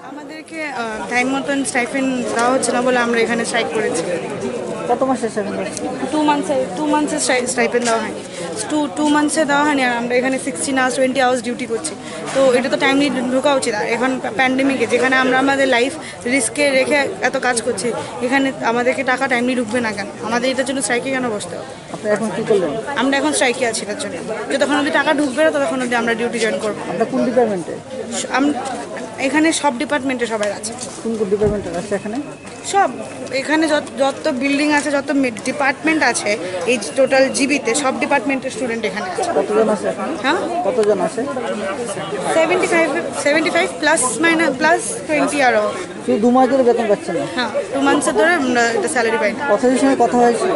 আমাদেরকে টাইম মতন স্টাইপেন্ড দেওয়া হচ্ছে না বলে আমরা এখানে স্ট্রাইক করেছি। কত মাসের স্টাইপেন্ড? 2 মান্থসের স্টাইপেন্ড দেওয়া হয়নি, 2 মান্থসে দেওয়া হয়নি। আর আমরা এখানে 16 আওয়ার্স 20 আওয়ার্স ডিউটি করছি, তো এটা তো টাইমলি ঢোকা উচিত। আর এখন প্যান্ডেমিকে যেখানে আমরা আমাদের লাইফ রিস্কে রেখে এত কাজ করছি, এখানে আমাদেরকে টাকা টাইমলি ঢুকবে না কেন? আমাদের এটার জন্য স্ট্রাইকে কেন বসতে হবে? আপনি এখন কি করলেন? আমরা এখন স্ট্রাইকে আছি এটার জন্য, যতক্ষণ অবধি টাকা ঢুকবে না ততক্ষণ অবধি আমরা ডিউটি জয়েন করবো। আপনার কোন ডিপার্টমেন্টে? এখানে সব ডিপার্টমেন্টে সবাই আছে। কোন কোন ডিপার্টমেন্টে আছে এখানে? সব এখানে যত বিল্ডিং আছে, যত ডিপার্টমেন্ট আছে, এই টোটাল জিবিতে সব ডিপার্টমেন্টের স্টুডেন্ট এখানে আছে। কতজন আছে এখানে? হ্যাঁ, কতজন আছে? 75 প্লাস মাইনাস প্লাস 20 আরও। শুধু 2 মাস ধরে বেতন পাচ্ছেন না? হ্যাঁ, 2 মান্থসের ধরে আমরা এটা স্যালারি পাই না। কথাদের সঙ্গে কথা হয়েছিল?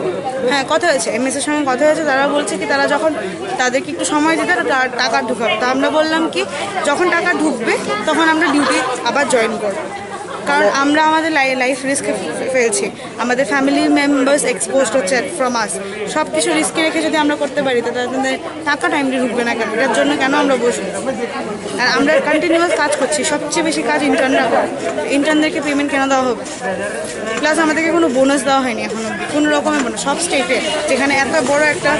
হ্যাঁ, কথা হয়েছে, এমএসের সঙ্গে কথা হয়েছে। তারা বলছে কি তারা যখন তাদেরকে একটু সময় দিতে টাকা ঢুকাবে, তো আমরা বললাম কি যখন টাকা ঢুকবে তখন আমরা ডিউটি আবার জয়েন করব। কারণ আমরা আমাদের লাইফ রিস্কে ফেলছি, আমাদের ফ্যামিলি মেম্বার্স এক্সপোজড হচ্ছে ফ্রম আস। সব কিছু রিস্কে রেখে যদি আমরা করতে পারি তো তাদের টাকা টাইমলি ঢুকবে না কেন? এটার জন্য কেন আমরা বসবো? আর আমরা কন্টিনিউয়াস কাজ করছি, সবচেয়ে বেশি কাজ ইন্টার্নরা করে। ইন্টার্নদেরকে পেমেন্ট কেন দেওয়া হবে? প্লাস আমাদেরকে কোনো বোনাস দেওয়া হয়নি এখনো, কোনো রকমের বোনাস। সব স্টেটে যেখানে এত বড় একটা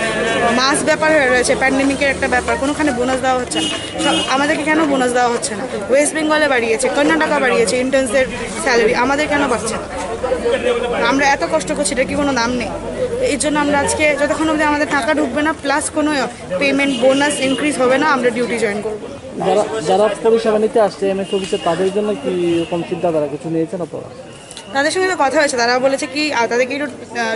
মাস ব্যাপার হয়ে রয়েছে, প্যান্ডেমিকের একটা ব্যাপার, কোনোখানে বোনাস দেওয়া হচ্ছে না। আমাদেরকে কেন বোনাস দেওয়া হচ্ছে না? ওয়েস্ট বেঙ্গলে বাড়িয়েছে, কর্ণাটকা বাড়িয়েছে ইন্টার্নসদের স্যালারি, আমাদের কেন পাচ্ছে না? আমরা এত কষ্ট করছি, এটা কি কোনো দাম নেই? এই জন্য আমরা আজকে যতক্ষণ অবধি আমাদের টাকা ঢুকবে না, প্লাস কোনো পেমেন্ট বোনাস ইনক্রিজ হবে না, আমরা ডিউটি জয়েন করবো। যারা পরিষেবা নিতে আসছে এমএস অফিসে, তাদের জন্য কি রকম চিন্তাধারা কিছু নিয়েছেন আপনারা? তাদের সঙ্গে তো কথা হয়েছে, তারা বলেছে কি তাদেরকে একটু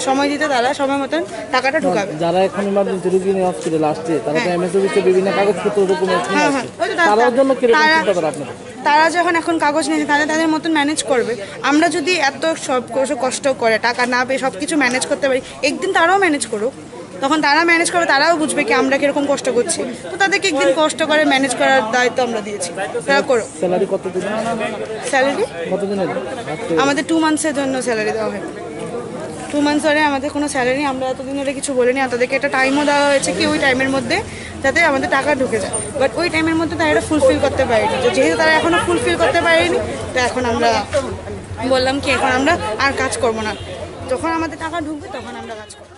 সময় দিতে, তারা সময় মতন টাকাটা ঢুকাবে। যারা এখন ইমার্জেন্সি রোগী নিয়ে হসপিটালে আসছে, তারা তো এমএস অফিসে বিভিন্ন কাগজপত্র ডকুমেন্টস নিয়ে আসছে, তাদের জন্য কি রকম চিন্তাধারা আপনাদের? তারা যখন এখন কাগজ নিয়েছে তাদের মতন ম্যানেজ করবে। আমরা যদি এত সব কষ্ট করে টাকা না পেয়ে সব কিছু ম্যানেজ করতে পারি, একদিন তারাও ম্যানেজ করুক, তখন তারা ম্যানেজ করবে, তারাও বুঝবে কি আমরা কিরকম কষ্ট করছি। তো তাদেরকে একদিন কষ্ট করে ম্যানেজ করার দায়িত্ব আমরা দিয়েছি, তারা করো। স্যালারি কতদিন? স্যালারি কতদিনের? আমাদের 2 মান্থসের জন্য স্যালারি দেওয়া হয়। 2 মান্থস ধরে আমাদের কোনো স্যালারি, আমরা এতদিন ধরে কিছু বলিনি। আর তাদেরকে একটা টাইমও দেওয়া হয়েছে কি ওই টাইমের মধ্যে যাতে আমাদের টাকা ঢুকে যায়, বাট ওই টাইমের মধ্যে তারা এটা ফুলফিল করতে পারেনি। তো যেহেতু তারা এখনও ফুলফিল করতে পারেনি, তো এখন আমরা বললাম কি এখন আমরা আর কাজ করবো না, যখন আমাদের টাকা ঢুকবে তখন আমরা কাজ করবো।